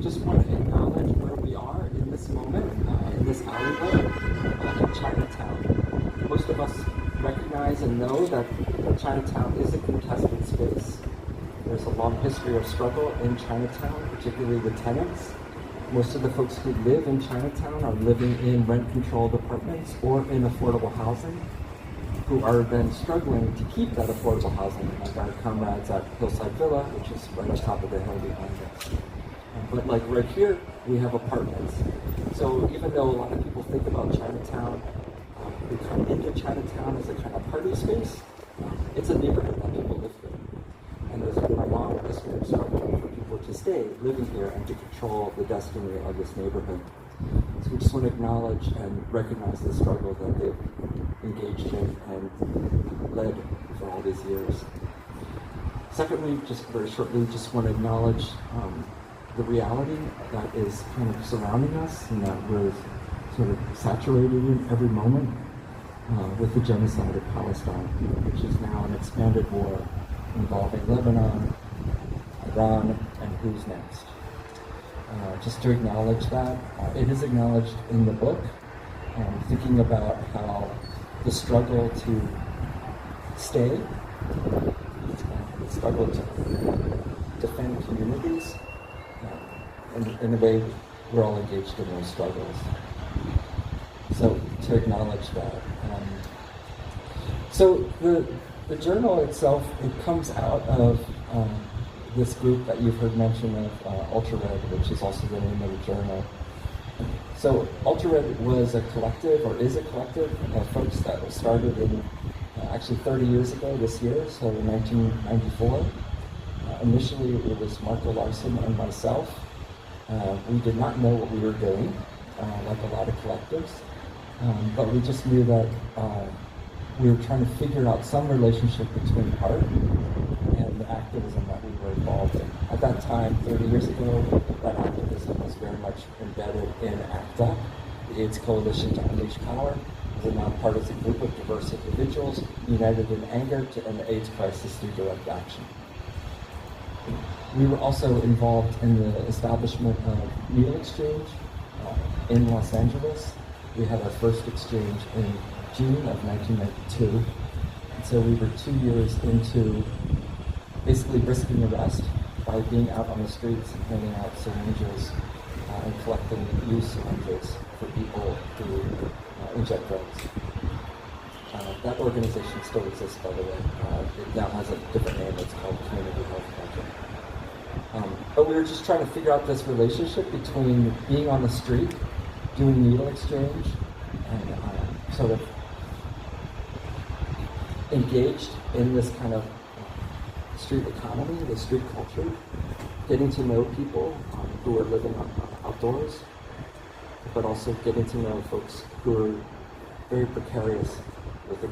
just want to acknowledge where we are in this moment, in this alleyway in Chinatown. Most of us recognize and know that Chinatown is a contested space. There's a long history of struggle in Chinatown, particularly with tenants. Most of the folks who live in Chinatown are living in rent-controlled apartments or in affordable housing, who are then struggling to keep that affordable housing, like our comrades at Hillside Villa, which is right on top of the hill behind us. But like right here, we have apartments. So even though a lot of people think about Chinatown, we come into Chinatown as a kind of party space, it's a neighborhood that people live here. And there's been a long history of struggle for people to stay living here and to control the destiny of this neighborhood. So we just want to acknowledge and recognize the struggle that they've engaged in and led for all these years. Secondly, just very shortly, just want to acknowledge the reality that is kind of surrounding us and that we're sort of saturated in every moment with the genocide of Palestine, which is now an expanded war involving Lebanon, Iran, and who's next. Just to acknowledge that, it is acknowledged in the book, thinking about how the struggle to stay, the struggle to defend communities, in a way we're all engaged in those struggles. So to acknowledge that. So the journal itself, it comes out of this group that you've heard mention of, Ultra Red, which is also the name of the journal. So Ultra Red was a collective, or is a collective, of folks that was started in actually 30 years ago this year, so in 1994. Initially it was Marco Larson and myself. We did not know what we were doing, like a lot of collectives, but we just knew that we were trying to figure out some relationship between art and the activism that we were involved in. At that time, 30 years ago, that activism was very much embedded in ACT-UP, the AIDS Coalition to Unleash Power. It was a nonpartisan group of diverse individuals united in anger to end the AIDS crisis through direct action. We were also involved in the establishment of Needle Exchange in Los Angeles. We had our first exchange in June of 1992. And so we were 2 years into basically risking arrest by being out on the streets and handing out syringes and collecting used syringes for people who inject drugs. That organization still exists, by the way. It now has a different name. It's called Community Health Project. But we were just trying to figure out this relationship between being on the street, doing needle exchange, and sort of engaged in this kind of street economy, the street culture, getting to know people who are living outdoors, but also getting to know folks who are very precarious with the